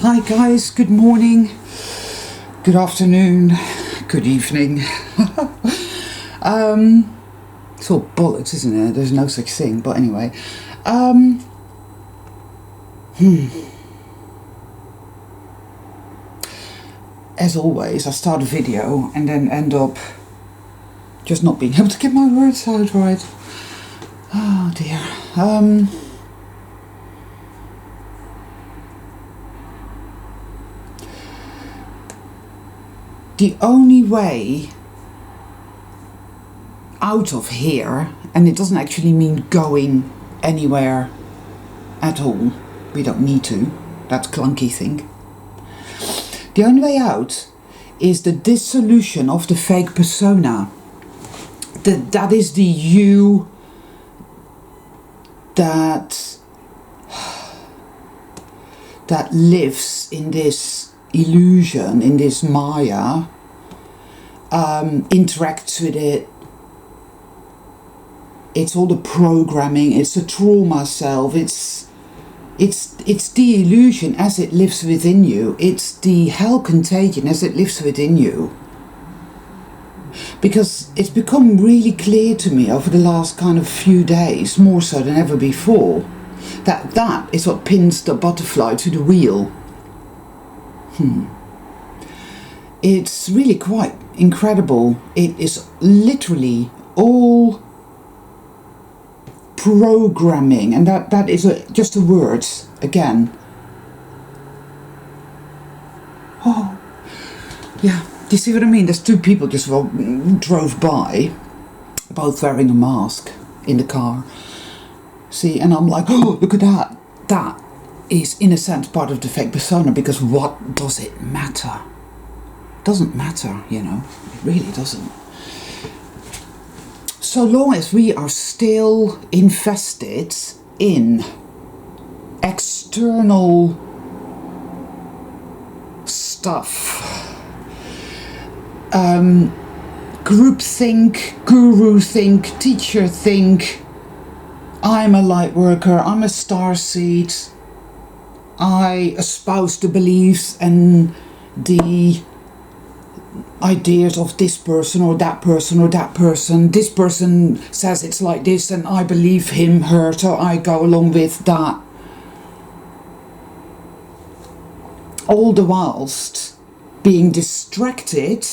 Hi guys, good morning, good afternoon, good evening. It's all bollocks, isn't it? There's no such thing, but anyway. As always, I start a video and then end up just not being able to get my words out right. Oh dear. The only way out of here, and it doesn't actually mean going anywhere at all, we don't need to, that's clunky thing. The only way out is the dissolution of the fake persona. That is the you that lives in this illusion, in this Maya, interacts with it. It's all the programming, it's the trauma self, it's the illusion as it lives within you. It's the hell contagion as it lives within you. Because it's become really clear to me over the last kind of few days, more so than ever before, that is what pins the butterfly to the wheel. It's really quite incredible. It is literally all programming, and that is just a word again. Oh, yeah. Do you see what I mean? There's two people just drove by, both wearing a mask in the car. See, and I'm like, oh, look at that. That is, in a sense, part of the fake persona, because what does it matter? It doesn't matter, you know. It really doesn't. So long as we are still invested in external stuff, groupthink, guru think, teacher think, I'm a light worker, I'm a starseed, I espouse the beliefs and the ideas of this person or that person or that person. This person says it's like this and I believe him, her, so I go along with that. All the whilst being distracted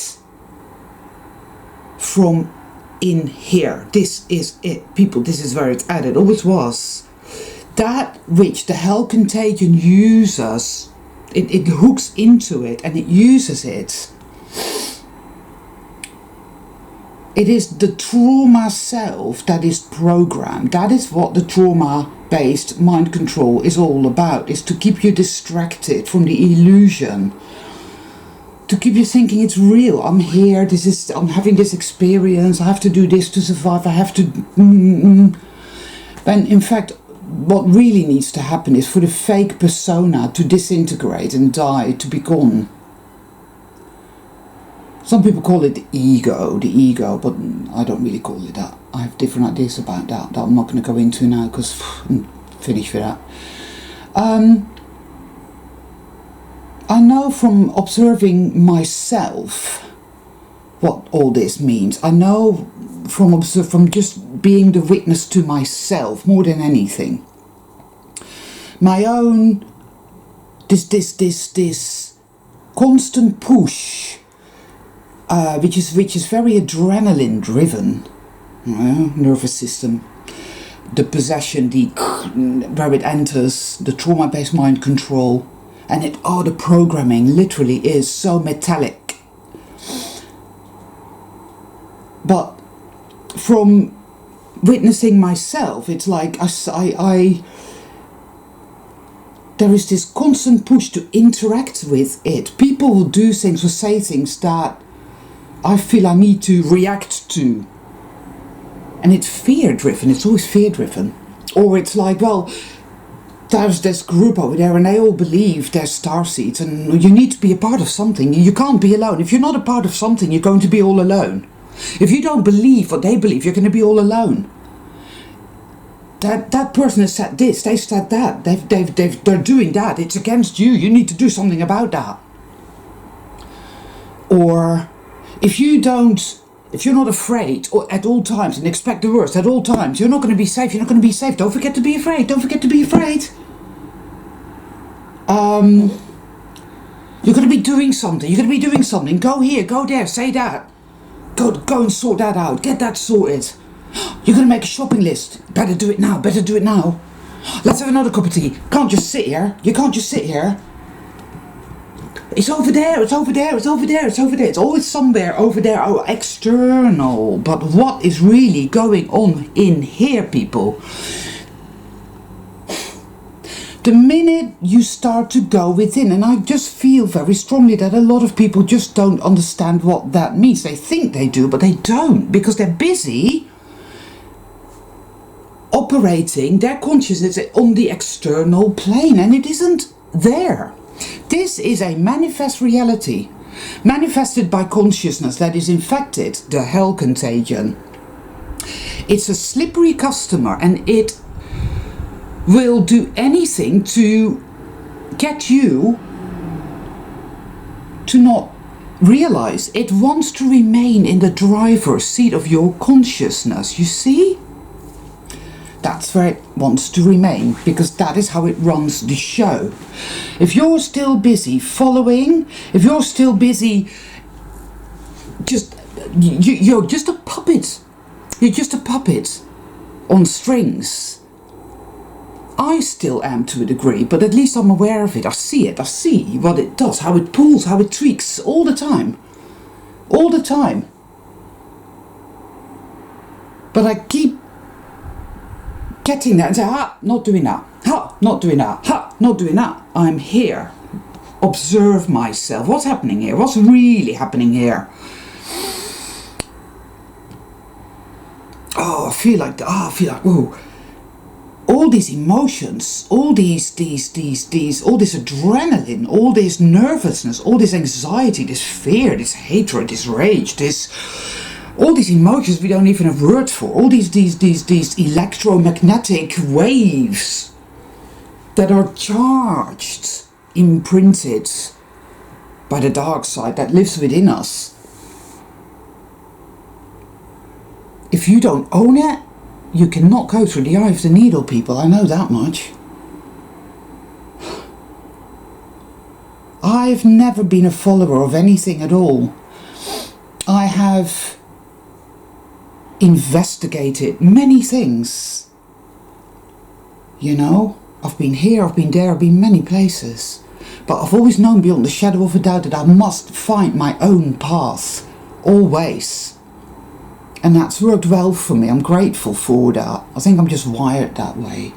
from in here. This is it, people, this is where it's at. It always was. That which the hell contagion uses, it hooks into it and it uses it. It is the trauma self that is programmed. That is what the trauma-based mind control is all about, is to keep you distracted from the illusion. To keep you thinking it's real. I'm here, I'm having this experience, I have to do this to survive, I have to... And in fact, what really needs to happen is for the fake persona to disintegrate and die, to be gone. Some people call it the ego, but I don't really call it that. I have different ideas about that I'm not going to go into now, because I'm finished with that. I know from observing myself what all this means. I know from just being the witness to myself more than anything. My own this constant push. Which is very adrenaline driven, nervous system, the possession, where it enters, the trauma-based mind control, and the programming literally is so metallic. But from witnessing myself, it's like there is this constant push to interact with it. People will do things or say things that I feel I need to react to. And it's fear-driven, it's always fear-driven. Or it's like, well, there's this group over there and they all believe they're starseeds and you need to be a part of something. You can't be alone. If you're not a part of something, you're going to be all alone. If you don't believe what they believe, you're going to be all alone. that person has said this, they've said that, they're doing that, it's against you, you need to do something about that. Or if you're not afraid or at all times and expect the worst at all times, you're not going to be safe, don't forget to be afraid, you're going to be doing something, go here, go there, say that, go and sort that out, get that sorted. You're going to make a shopping list. Better do it now. Let's have another cup of tea. You can't just sit here. It's over there. It's always somewhere over there. Oh, external. But what is really going on in here, people? The minute you start to go within, and I just feel very strongly that a lot of people just don't understand what that means. They think they do, but they don't, because they're busy operating their consciousness on the external plane, and it isn't there. This is a manifest reality, manifested by consciousness that is infected, the hell contagion. It's a slippery customer, and it will do anything to get you to not realize. It wants to remain in the driver's seat of your consciousness, you see? That's where it wants to remain, because that is how it runs the show. If you're still busy following, if you're still busy you're just a puppet. You're just a puppet on strings. I still am to a degree, but at least I'm aware of it. I see what it does, how it pulls, how it tweaks all the time. But I keep getting that and say, not doing that, not doing that. I'm here. Observe myself. What's happening here? What's really happening here? I feel like, ooh. All these emotions, all these, all this adrenaline, all this nervousness, all this anxiety, this fear, this hatred, this rage, all these emotions we don't even have words for, all these electromagnetic waves that are charged, imprinted by the dark side that lives within us. If you don't own it, you cannot go through the eye of the needle, people. I know that much. I've never been a follower of anything at all. I have investigated many things. You know, I've been here, I've been there, I've been many places. But I've always known beyond the shadow of a doubt that I must find my own path. Always. And that's worked well for me. I'm grateful for that. I think I'm just wired that way.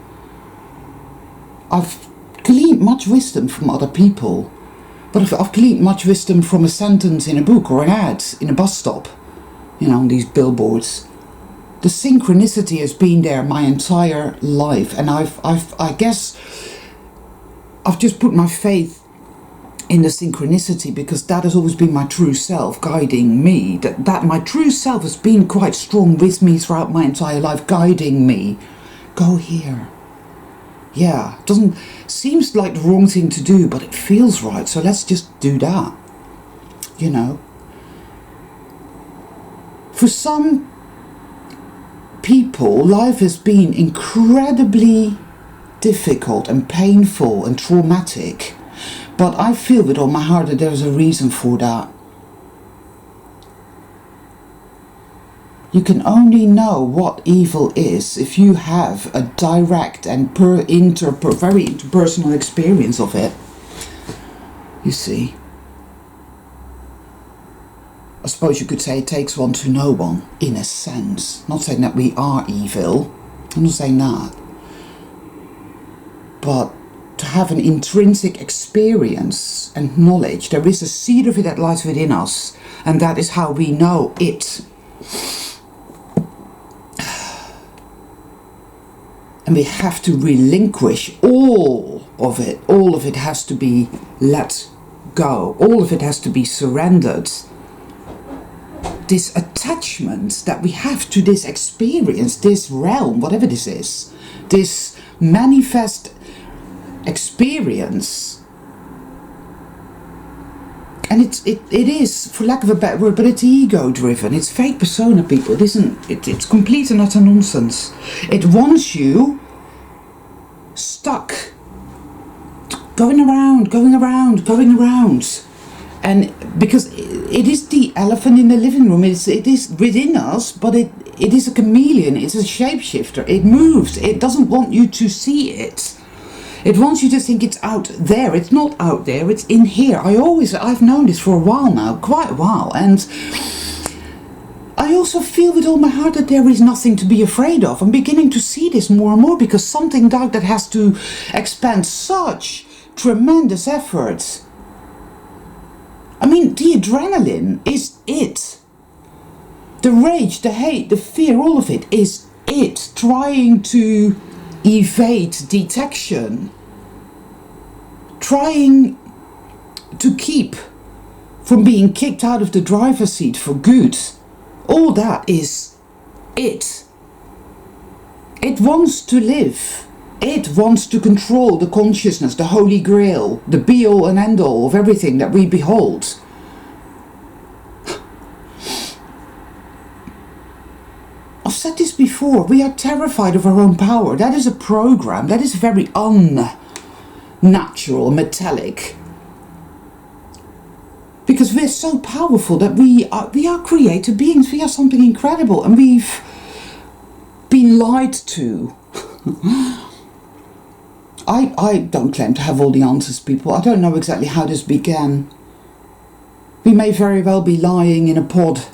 I've gleaned much wisdom from other people. But I've gleaned much wisdom from a sentence in a book or an ad in a bus stop. You know, on these billboards. The synchronicity has been there my entire life. And I guess I've just put my faith in the synchronicity, because that has always been my true self guiding me. That my true self has been quite strong with me throughout my entire life, guiding me. Go here. Yeah, seems like the wrong thing to do, but it feels right, so let's just do that. You know. For some people, life has been incredibly difficult and painful and traumatic. But I feel with all my heart that there's a reason for that. You can only know what evil is if you have a direct and very interpersonal experience of it. You see. I suppose you could say it takes one to know one, in a sense. Not saying that we are evil. I'm not saying that. But to have an intrinsic experience and knowledge, there is a seed of it that lies within us, and that is how we know it. And we have to relinquish all of it. All of it has to be let go. All of it has to be surrendered. This attachment that we have to this experience, this realm, whatever this is, this manifest experience. And it is, for lack of a better word, but it's ego driven. It's fake persona, people. It isn't. It's complete and utter nonsense. It wants you stuck, going around, and because it is the elephant in the living room. It is within us, but it is a chameleon. It's a shapeshifter. It moves. It doesn't want you to see it. It wants you to think it's out there. It's not out there, it's in here. I've known this for a while now, quite a while, and I also feel with all my heart that there is nothing to be afraid of. I'm beginning to see this more and more, because something dark that has to expend such tremendous effort. I mean, the adrenaline is it. The rage, the hate, the fear, all of it is it. Trying to evade detection, trying to keep from being kicked out of the driver's seat for good. All that is it. It wants to live. It wants to control the consciousness, the holy grail, the be-all and end-all of everything that we behold. I've said this before, we are terrified of our own power. That is a program, that is very unnatural, metallic. Because we're so powerful that we are creative beings, we are something incredible, and we've been lied to. I don't claim to have all the answers, people. I don't know exactly how this began. We may very well be lying in a pod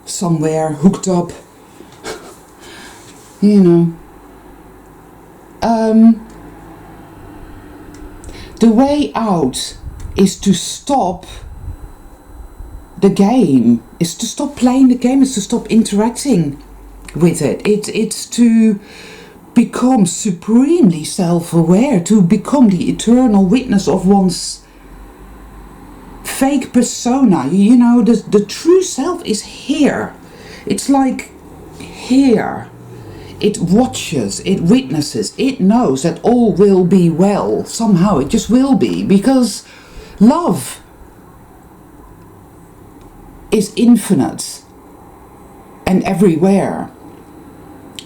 somewhere, hooked up. You know, the way out is to stop the game, is to stop playing the game, is to stop interacting with it. It's to become supremely self-aware, to become the eternal witness of one's fake persona. You know, the true self is here. It's like here. It watches, it witnesses, it knows that all will be well. Somehow it just will be, because love is infinite and everywhere.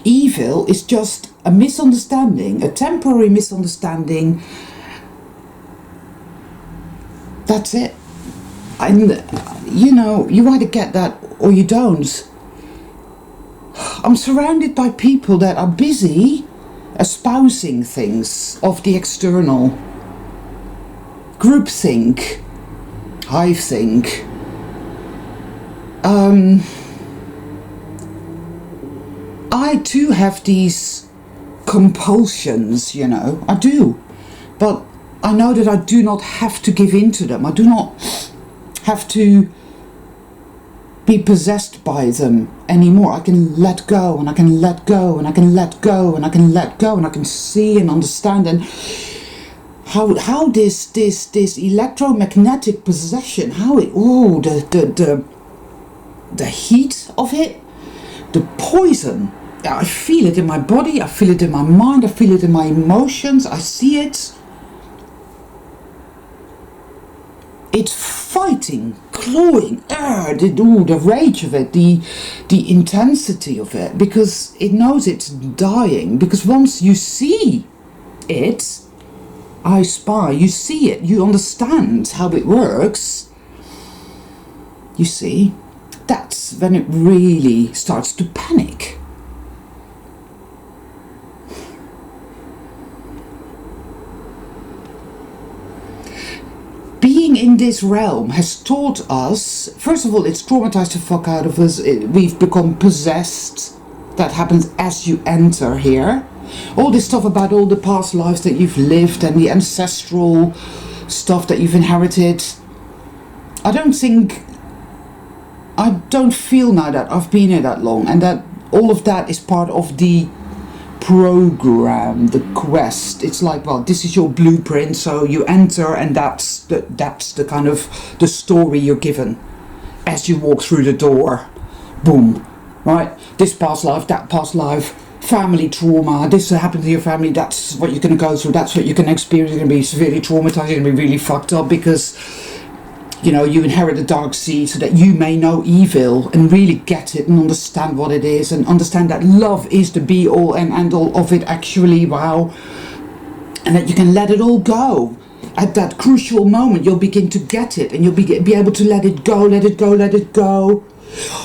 Evil is just a misunderstanding, a temporary misunderstanding. That's it. And, you know, you either get that or you don't. I'm surrounded by people that are busy espousing things of the external. Groupthink, hivethink. I too have these compulsions, you know, I do. But I know that I do not have to give in to them. I do not have to be possessed by them anymore. I can let go, and I can let go, and I can let go, and I can let go, and I can see and understand, and how this electromagnetic possession, how it, oh, the heat of it, the poison. I feel it in my body, I feel it in my mind, I feel it in my emotions, I see it. It's fighting, clawing, the rage of it, the intensity of it, because it knows it's dying. Because once you see it, I spy, you see it, you understand how it works, you see, that's when it really starts to panic. Being in this realm has taught us, first of all, it's traumatized the fuck out of us. We've become possessed. That happens as you enter here. All this stuff about all the past lives that you've lived and the ancestral stuff that you've inherited. I don't feel now that I've been here that long, and that all of that is part of the program, the quest. It's like, well, this is your blueprint, so you enter, and that's the kind of the story you're given as you walk through the door. Boom, right? This past life, that past life, family trauma, this happened to your family, that's what you're going to go through, that's what you're going to experience, you're going to be severely traumatized, you're going to be really fucked up because, you know, you inherit the dark seed so that you may know evil and really get it and understand what it is and understand that love is the be all and end all of it actually, wow. And that you can let it all go. At that crucial moment, you'll begin to get it and you'll be able to let it go, let it go, let it go.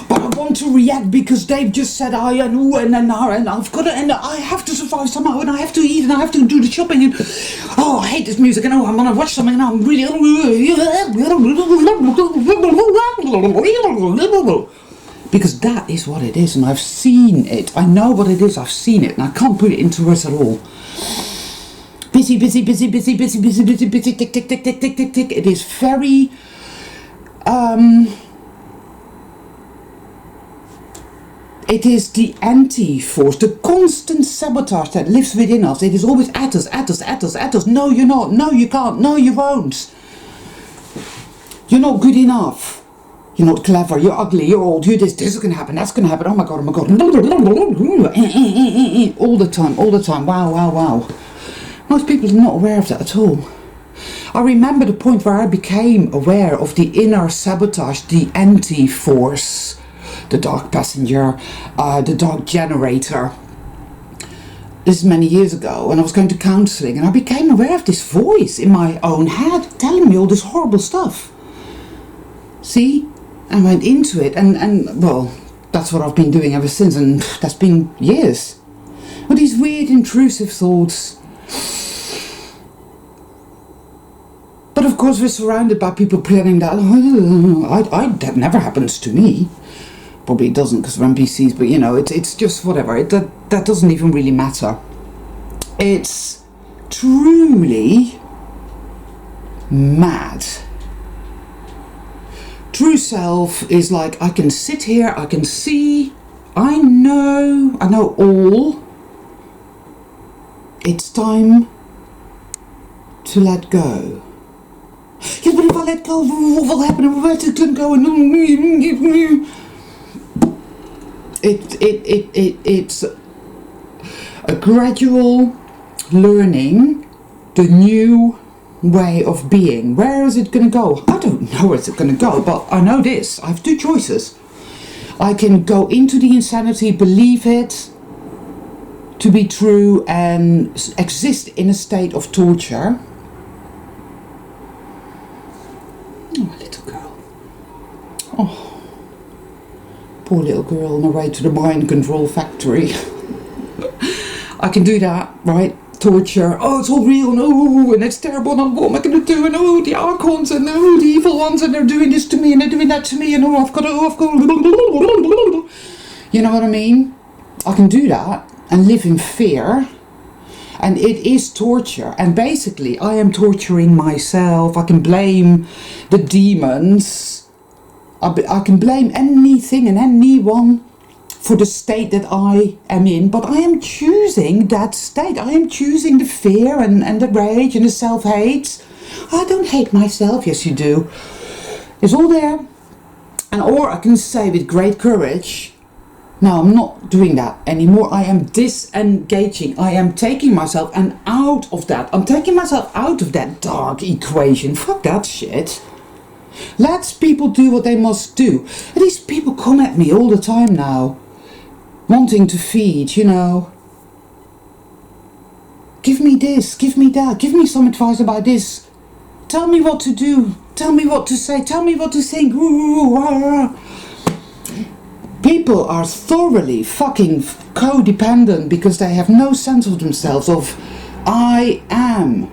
But I want to react because they've just said I and ooh and I've got to, and I have to survive somehow and I have to eat and I have to do the shopping and oh I hate this music and oh I'm gonna watch something and I'm really because that is what it is and I've seen it. I know what it is, I've seen it and I can't put it into words at all. Busy, busy, busy, busy, busy, busy, busy, busy, tick, tick, tick, tick, tick, tick, tick. It is very it is the anti-force, the constant sabotage that lives within us. It is always at us, at us, at us, at us. No, you're not. No, you can't. No, you won't. You're not good enough. You're not clever. You're ugly. You're old. You're this. This is going to happen. That's going to happen. Oh my God. Oh my God. All the time. All the time. Wow, wow, wow. Most people are not aware of that at all. I remember the point where I became aware of the inner sabotage, the anti-force. The dark passenger, the dark generator. This is many years ago when I was going to counselling and I became aware of this voice in my own head telling me all this horrible stuff. See? I went into it and well, that's what I've been doing ever since and that's been years. With these weird intrusive thoughts. But of course we're surrounded by people planning that. That never happens to me. Probably it doesn't because we're NPCs, but you know, it's just whatever. That doesn't even really matter. It's truly mad. True self is like, I can sit here, I can see, I know all. It's time to let go. Yeah, but if I let go, what will happen? Where's it going to go? It's a gradual learning the new way of being. Where is it going to go? I don't know where it's going to go, but I know this. I have two choices. I can go into the insanity, believe it to be true and exist in a state of torture. Oh, little girl. Oh. Poor little girl on her way to the mind control factory. I can do that, right? Torture. Oh, it's all real. No, and it's terrible. And what am I going to do? And oh, the archons and oh, the evil ones, and they're doing this to me and they're doing that to me. And oh, I've got. You know what I mean? I can do that and live in fear. And it is torture. And basically, I am torturing myself. I can blame the demons. I can blame anything and anyone for the state that I am in, but I am choosing that state. I am choosing the fear and the rage and the self-hate. I don't hate myself. Yes, you do. It's all there. And or I can say with great courage, no, I'm not doing that anymore. I am disengaging. I am taking myself out of that. I'm taking myself out of that dark equation. Fuck that shit. Let people do what they must do. And these people come at me all the time now, wanting to feed, you know. Give me this, give me that, give me some advice about this. Tell me what to do, tell me what to say, tell me what to think. People are thoroughly fucking codependent because they have no sense of themselves, of I am.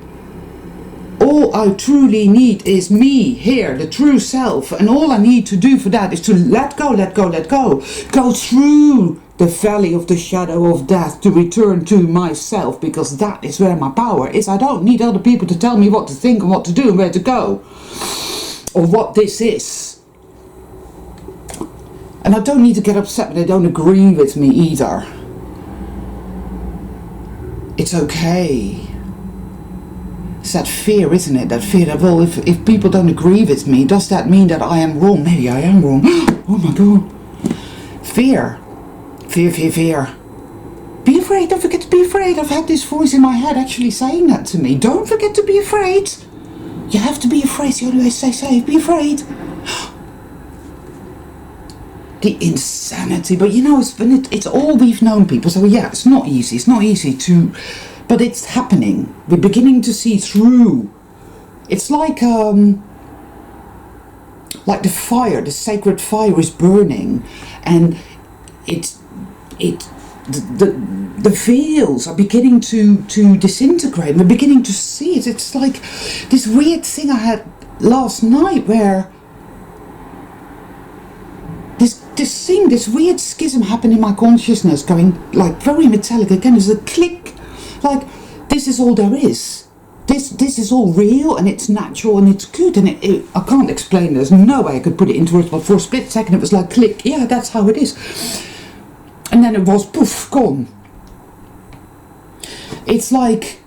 All I truly need is me here, the true self, and all I need to do for that is to let go, let go, let go. Go through the valley of the shadow of death to return to myself, because that is where my power is. I don't need other people to tell me what to think and what to do and where to go, or what this is. And I don't need to get upset when they don't agree with me either. It's okay. It's that fear, isn't it? That fear that, well, if people don't agree with me, does that mean that I am wrong? Maybe I am wrong. Oh my God. Fear. Fear, fear, fear. Be afraid, don't forget to be afraid. I've had this voice in my head actually saying that to me. Don't forget to be afraid. You have to be afraid. It's the only way to stay safe. Be afraid. The insanity. But you know, it's all we've known, people. So yeah, it's not easy. It's not easy to... But it's happening. We're beginning to see through. It's like the fire, the sacred fire is burning, and the veils are beginning to disintegrate. We're beginning to see it. It's like this weird thing I had last night where this weird schism happened in my consciousness, going like very metallic. Again, there's a click, like this is all there is. This is all real, and it's natural, and it's good, and I can't explain. There's no way I could put it into words, but for a split second it was like click. Yeah, that's how it is. And then it was poof, gone. It's like,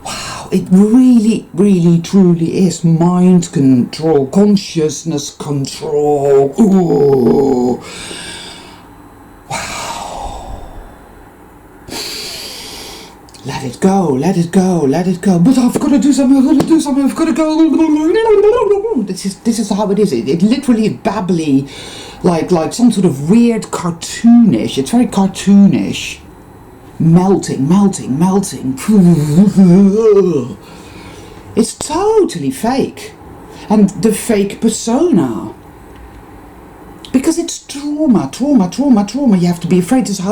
wow, it really, really, truly is mind control, consciousness control. Ooh. Wow. Let it go, let it go, let it go. But I've got to do something, I've got to do something, I've got to go. This is how it is. It literally is babbly, like some sort of weird cartoonish. It's very cartoonish. Melting. It's totally fake. And the fake persona. Because it's trauma. You have to be afraid. This is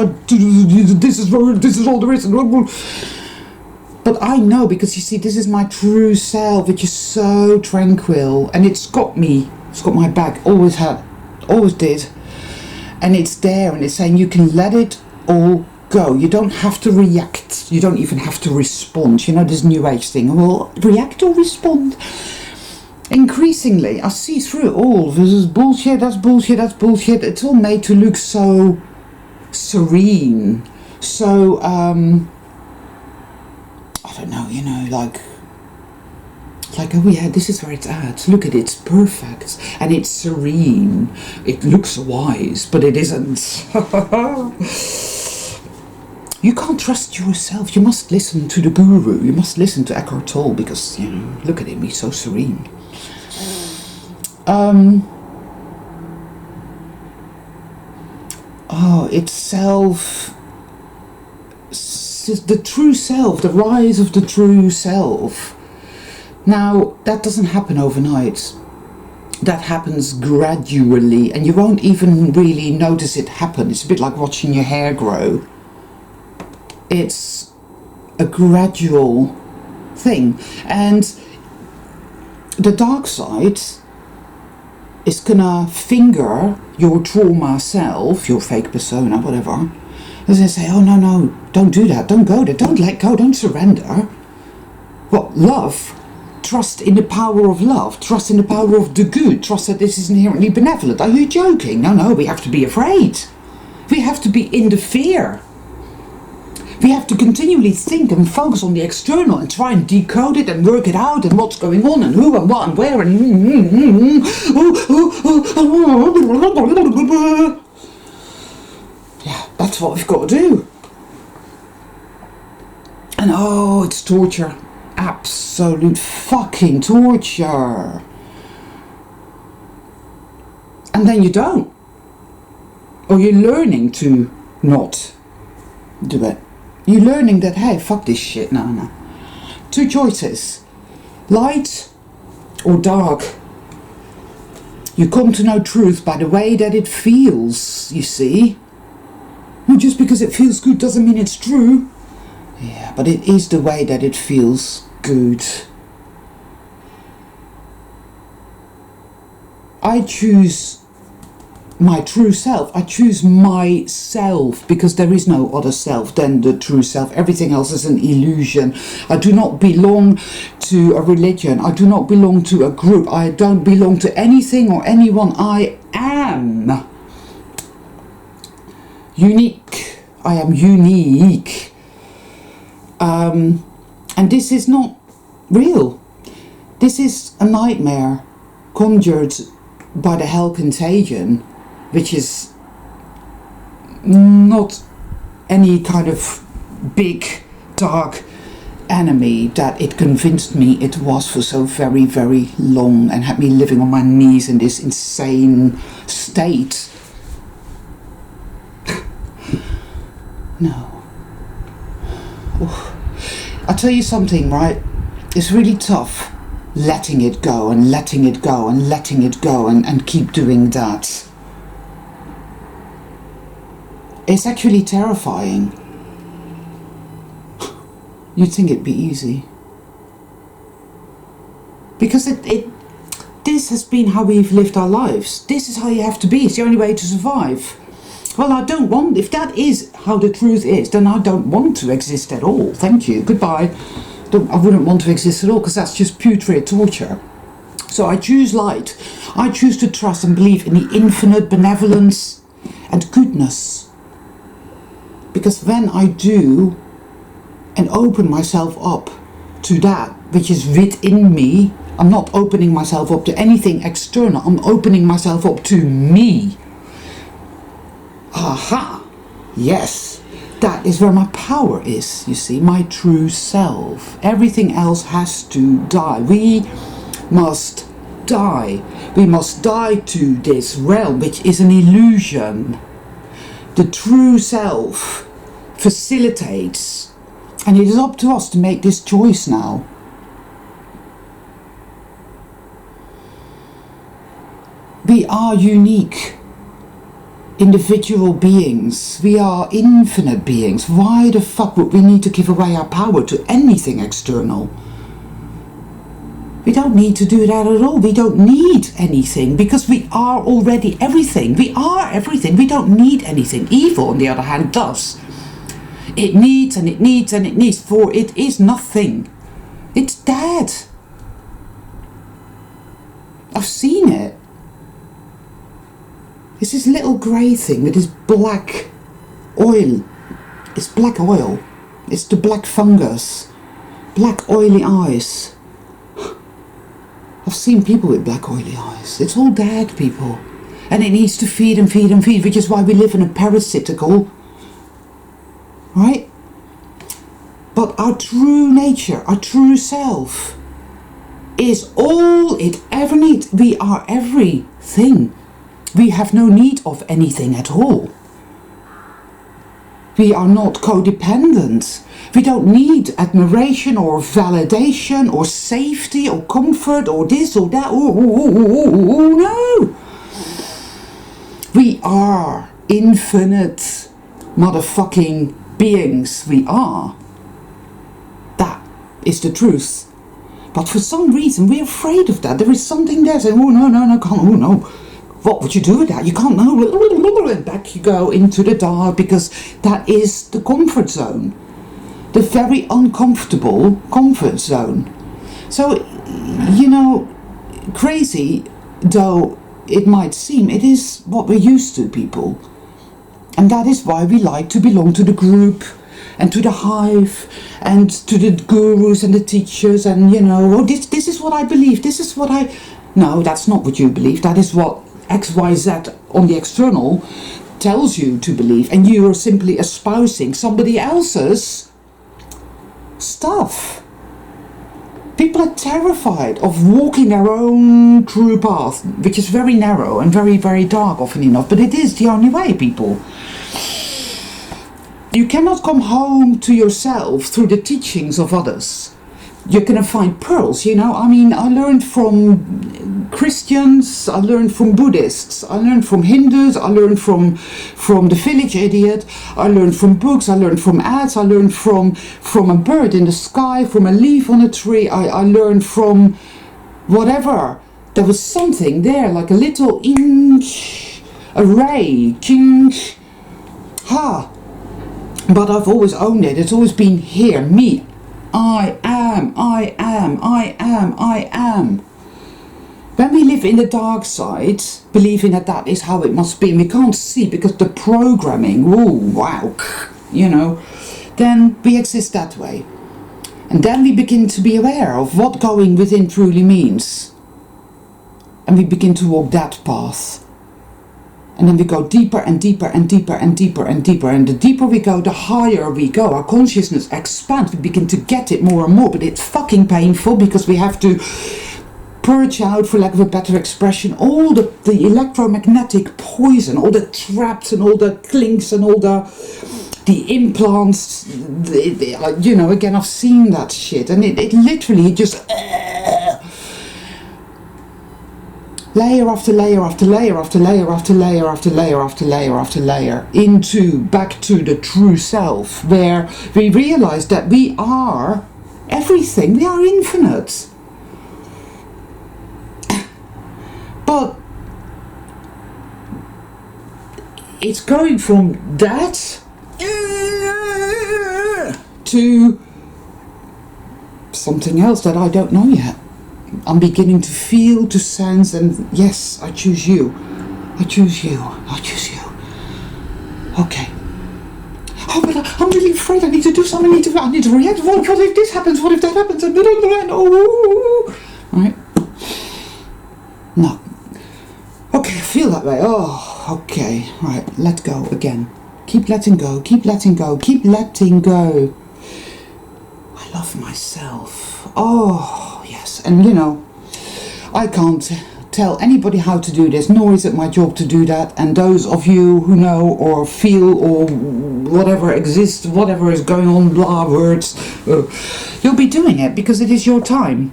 all there is. But I know, because you see, this is my true self, which is so tranquil, and it's got me. It's got my back. Always had. Always did. And it's there, and it's saying you can let it all go. You don't have to react. You don't even have to respond. You know, this new age thing. Well, react or respond. Increasingly, I see through it all. This is bullshit, that's bullshit, that's bullshit. It's all made to look so serene. So, I don't know, you know, like, oh yeah, this is where it's at. Look at it, it's perfect. And it's serene. It looks wise, but it isn't. You can't trust yourself. You must listen to the guru. You must listen to Eckhart Tolle, because, you know, look at him, he's so serene. It's self, the true self, the rise of the true self. Now, that doesn't happen overnight. That happens gradually, and you won't even really notice it happen. It's a bit like watching your hair grow. It's a gradual thing, and the dark side is gonna finger your trauma self, your fake persona, whatever. As they say, oh no, don't do that, don't go there, don't let go, don't surrender. What? Love? Trust in the power of love, trust in the power of the good, trust that this is inherently benevolent. Are you joking? No, we have to be afraid. We have to be in the fear. We have to continually think and focus on the external and try and decode it and work it out and what's going on and who and what and where and yeah, that's what we've got to do. And oh, it's torture. Absolute fucking torture. And then you don't. Or you're learning to not do it. You're learning that, hey, fuck this shit, no. Two choices. Light or dark. You come to know truth by the way that it feels, you see. Well, just because it feels good doesn't mean it's true. Yeah, but it is the way that it feels good. I choose my true self. I choose myself, because there is no other self than the true self. Everything else is an illusion. I do not belong to a religion. I do not belong to a group. I don't belong to anything or anyone. I am unique. I am unique. And this is not real. This is a nightmare conjured by the hell contagion, which is not any kind of big, dark enemy that it convinced me it was for so very, very long, and had me living on my knees in this insane state. No. Oof. I'll tell you something, right? It's really tough letting it go and letting it go and letting it go and keep doing that. It's actually terrifying. You'd think it'd be easy. Because this has been how we've lived our lives. This is how you have to be. It's the only way to survive. Well, I don't want, if that is how the truth is, then I don't want to exist at all. Thank you. Goodbye. I wouldn't want to exist at all, because that's just putrid torture. So I choose light. I choose to trust and believe in the infinite benevolence and goodness. Because when I do and open myself up to that which is within me, I'm not opening myself up to anything external, I'm opening myself up to me. Aha! Yes, that is where my power is, you see, my true self. Everything else has to die. We must die. We must die to this realm, which is an illusion. The true self facilitates, and it is up to us to make this choice now. We are unique individual beings. We are infinite beings. Why the fuck would we need to give away our power to anything external? We don't need to do that at all. We don't need anything, because we are already everything. We are everything. We don't need anything. Evil, on the other hand, does. It needs and it needs and it needs, for it is nothing. It's dead. I've seen it. It's this little grey thing with this black oil. It's black oil. It's the black fungus. Black oily eyes. I've seen people with black oily eyes. It's all dead, people. And it needs to feed and feed and feed, which is why we live in a parasitical, right? But our true nature, our true self, is all it ever needs. We are everything. We have no need of anything at all. We are not codependent. We don't need admiration or validation or safety or comfort or this or that. No. We are infinite motherfucking beings. We are. That is the truth. But for some reason we're afraid of that. There is something there saying, oh no, can't, oh no. What would you do with that? You can't know. And back you go into the dark, because that is the comfort zone. The very uncomfortable comfort zone. So, you know, crazy though it might seem, it is what we're used to, people. And that is why we like to belong to the group and to the hive and to the gurus and the teachers, and, you know, oh, this is what I believe, this is what I... No, that's not what you believe. That is what XYZ on the external tells you to believe, and you are simply espousing somebody else's stuff. People are terrified of walking their own true path, which is very narrow and very, very dark often enough, but it is the only way, people. You cannot come home to yourself through the teachings of others. You're going to find pearls, you know. I mean, I learned from Christians, I learned from Buddhists, I learned from Hindus, I learned from the village idiot, I learned from books, I learned from ads, I learned from a bird in the sky, from a leaf on a tree, I learned from whatever. There was something there, like a little inch, a ray, ching, ha. But I've always owned it. It's always been here, me. I am. When we live in the dark side, believing that is how it must be, and we can't see because the programming, oh wow, you know, then we exist that way. And then we begin to be aware of what going within truly means. And we begin to walk that path. And then we go deeper and deeper and deeper and deeper and deeper. And the deeper we go, the higher we go. Our consciousness expands. We begin to get it more and more. But it's fucking painful because we have to purge out, for lack of a better expression, all the electromagnetic poison, all the traps and all the clinks and all the implants. You know, again, I've seen that shit. And it literally just... layer after layer after layer after layer after layer after layer after layer after layer back to the true self, where we realize that we are everything, we are infinite. But it's going from that to something else that I don't know yet. I'm beginning to feel, to sense, and yes, I choose you. I choose you. I choose you. Okay. Oh, but I'm really afraid I need to do something. I need to react. What if this happens? What if that happens? And oh, right. No. Okay, I feel that way. Oh, okay. Right, let go again. Keep letting go. Keep letting go. Keep letting go. I love myself. Oh. Yes, and you know, I can't tell anybody how to do this, nor is it my job to do that. And those of you who know or feel or whatever exists, whatever is going on, blah words, you'll be doing it because it is your time.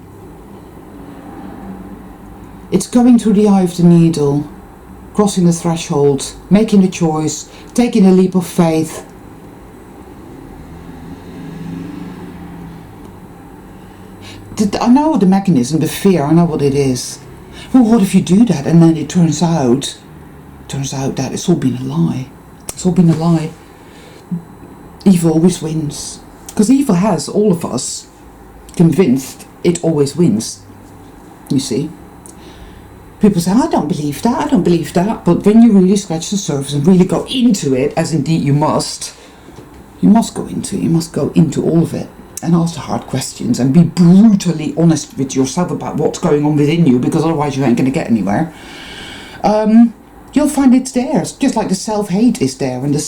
It's going through the eye of the needle, crossing the threshold, making a choice, taking a leap of faith. I know the mechanism, the fear, I know what it is. Well, what if you do that and then it turns out that it's all been a lie. It's all been a lie. Evil always wins. Because evil has all of us convinced it always wins. You see? People say, I don't believe that, I don't believe that. But when you really scratch the surface and really go into it, as indeed you must go into it. You must go into all of it. And ask the hard questions and be brutally honest with yourself about what's going on within you, because otherwise you ain't going to get anywhere. You'll find it's there. It's just like the self-hate is there, and the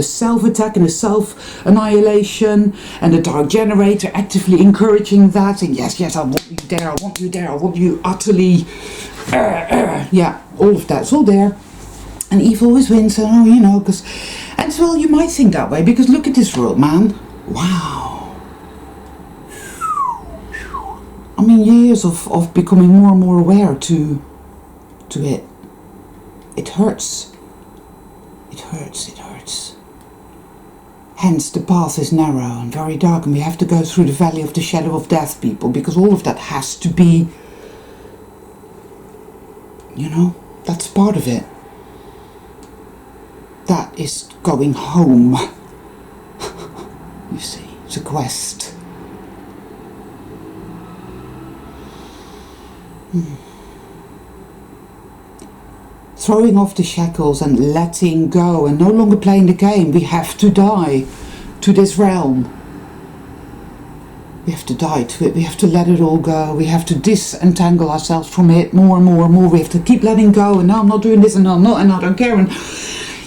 self-attack and the self-annihilation, and the dark generator actively encouraging that, and yes, I want you there, I want you there, I want you utterly, yeah, all of that's all there. And evil always wins, and you know, because, and well, you might think that way, because look at this world, man. Wow. I mean, years of becoming more and more aware to it. It hurts. It hurts. Hence, the path is narrow and very dark, and we have to go through the valley of the shadow of death, people, because all of that has to be, you know, that's part of it. That is going home. You see, it's a quest. Throwing off the shackles and letting go and no longer playing the game. We have to die to this realm. We have to die to it. We have to let it all go. We have to disentangle ourselves from it more and more and more. We have to keep letting go. And no, I'm not doing this, and no, I'm not, and I don't care. And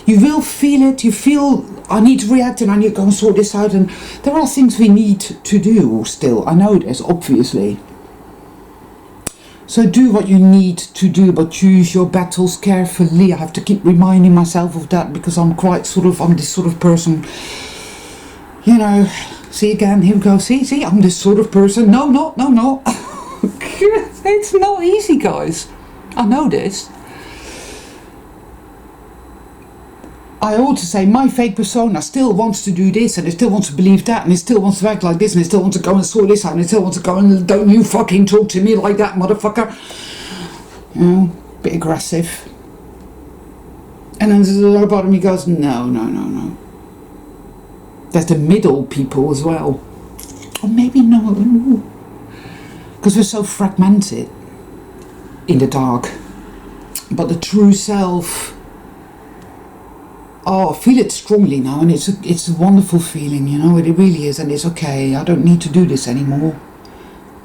you will feel it. You feel, I need to react and I need to go and sort this out. And there are things we need to do still. I know this, obviously. So do what you need to do, but choose your battles carefully. I have to keep reminding myself of that, because I'm this sort of person. You know, see again, here we go. See, I'm this sort of person. No. It's not easy, guys. I know this. I ought to say my fake persona still wants to do this, and it still wants to believe that, and it still wants to act like this, and it still wants to go and sort this out, and it still wants to go and don't you fucking talk to me like that, motherfucker. You know, bit aggressive. And then there's another part of me goes, no. There's the middle people as well. Or maybe no. Because we're so fragmented in the dark. But the true self, I feel it strongly now, and it's a wonderful feeling, you know, it really is, and it's okay. I don't need to do this anymore.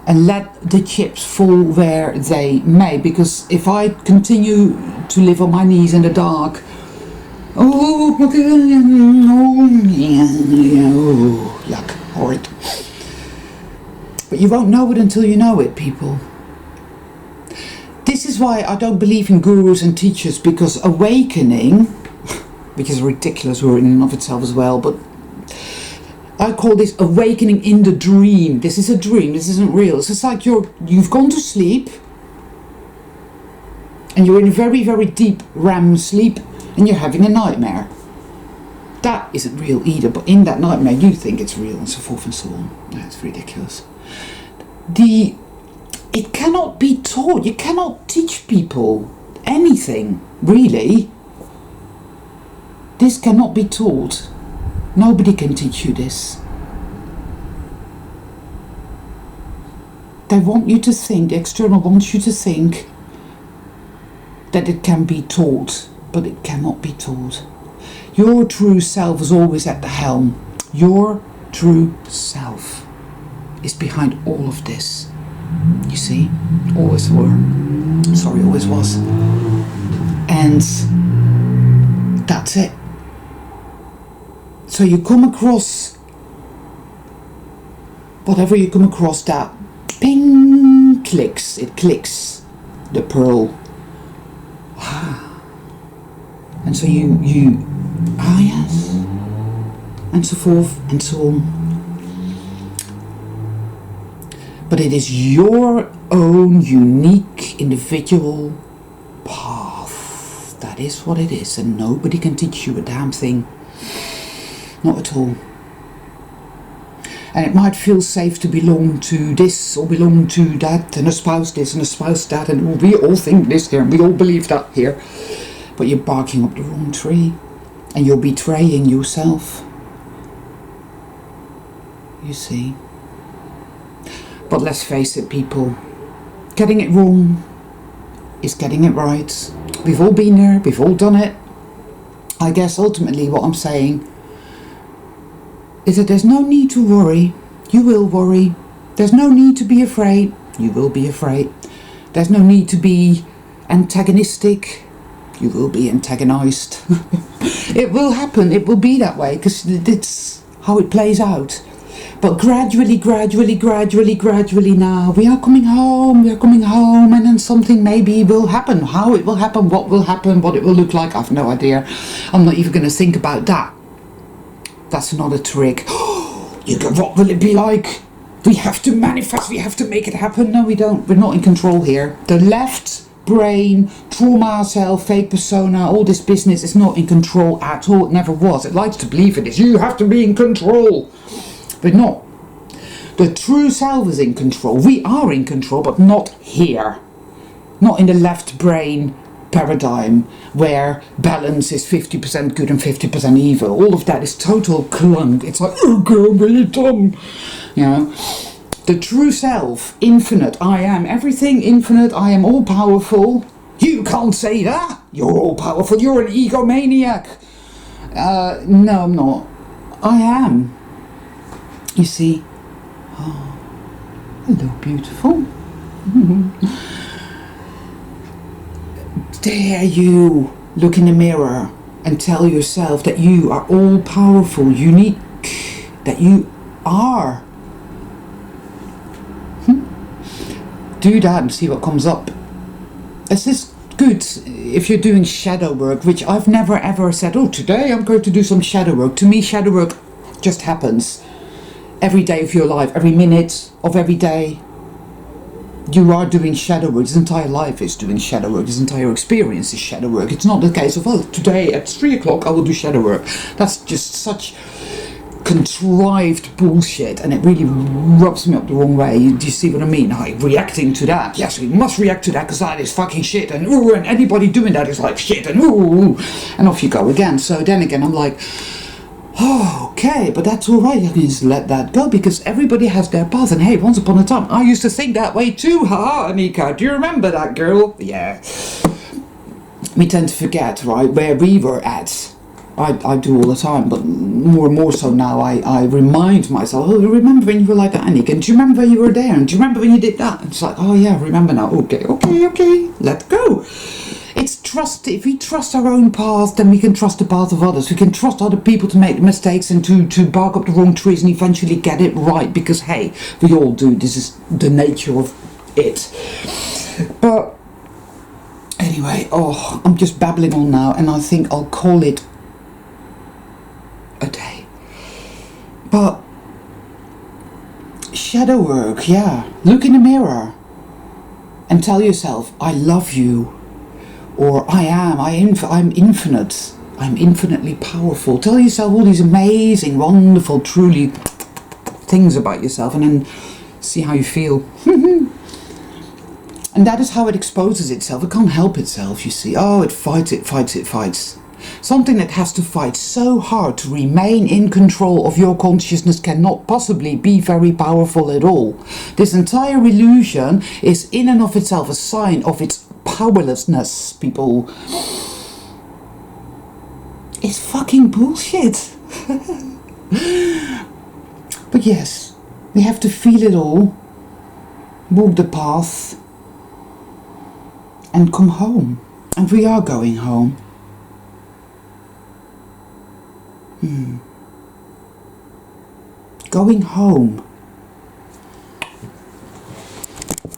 and let the chips fall where they may. Because if I continue to live on my knees in the dark, oh, yuck, horrid. But you won't know it until you know it, people. This is why I don't believe in gurus and teachers, because awakening, which is a ridiculous word in and of itself as well, but I call this awakening in the dream. This is a dream, this isn't real. It's just like you've gone to sleep, and you're in a very, very deep REM sleep, and you're having a nightmare. That isn't real either, but in that nightmare you think it's real, and so forth and so on. That's ridiculous. It cannot be taught. You cannot teach people anything, really. This cannot be taught. Nobody can teach you this. They want you to think, the external wants you to think that it can be taught, but it cannot be taught. Your true self is always at the helm. Your true self is behind all of this. You see? Always were. Sorry, always was. And that's it. So you come across whatever you come across, that ping clicks. It clicks. The pearl. And so you yes. And so forth and so on. But it is your own unique individual path. That is what it is, and nobody can teach you a damn thing. Not at all. And it might feel safe to belong to this or belong to that, and espouse this and espouse that, and we all think this here and we all believe that here. But you're barking up the wrong tree, and you're betraying yourself. You see. But let's face it, people, getting it wrong is getting it right. We've all been there, we've all done it. I guess ultimately what I'm saying is that there's no need to worry. You will worry. There's no need to be afraid. You will be afraid. There's no need to be antagonistic. You will be antagonized. It will happen. It will be that way, because it's how it plays out. But gradually now, we are coming home, and then something maybe will happen. How it will happen, what it will look like, I've no idea. I'm not even going to think about that. That's another trick. What will it be like? We have to manifest, we have to make it happen. No, we don't. We're not in control here. The left brain, trauma self, fake persona, all this business is not in control at all. It never was. It likes to believe it is. You have to be in control. But not. The true self is in control. We are in control, but not here. Not in the left brain paradigm where balance is 50% good and 50% evil. All of that is total clunk. It's like, oh girl, really dumb. You know? The true self, infinite, I am everything, infinite, I am all powerful. You can't say that. You're all powerful. You're an egomaniac. No, I'm not. I am. You see, oh, hello, beautiful. Dare you look in the mirror and tell yourself that you are all powerful, unique, that you are. Do that and see what comes up. It's just good if you're doing shadow work, which I've never ever said, oh, today I'm going to do some shadow work. To me, shadow work just happens. Every day of your life, every minute of every day, you are doing shadow work. His entire life is doing shadow work. His entire experience is shadow work. It's not the case of, oh, today at 3 o'clock I will do shadow work. That's just such contrived bullshit, and it really rubs me up the wrong way. Do you see what I mean? Like, reacting to that. Yes, we must react to that because that is fucking shit, and ooh, and anybody doing that is like shit, and ooh, and off you go again. So then again, I'm like, oh, okay, but that's all right. I can just let that go because everybody has their path. And hey, once upon a time, I used to think that way too. Haha, Anika, do you remember that girl? Yeah. We tend to forget, right, where we were at. I do all the time, but more and more so now I remind myself, oh, remember when you were like that, Annick? And do you remember when you were there? And do you remember when you did that? And it's like, oh yeah, remember now. Okay, let's go. It's trust. If we trust our own path, then we can trust the path of others. We can trust other people to make mistakes and to bark up the wrong trees and eventually get it right. Because hey, we all do. This is the nature of it. But anyway, I'm just babbling on now, and I think I'll call it a day. But shadow work, yeah. Look in the mirror and tell yourself, I love you. Or I'm infinite. I'm infinitely powerful. Tell yourself all these amazing, wonderful, truly things about yourself, and then see how you feel. And that is how it exposes itself. It can't help itself, you see. Oh, it fights. Something that has to fight so hard to remain in control of your consciousness cannot possibly be very powerful at all. This entire illusion is in and of itself a sign of its powerlessness, people. It's fucking bullshit. But yes, we have to feel it all, walk the path, and come home. And we are going home. Going home.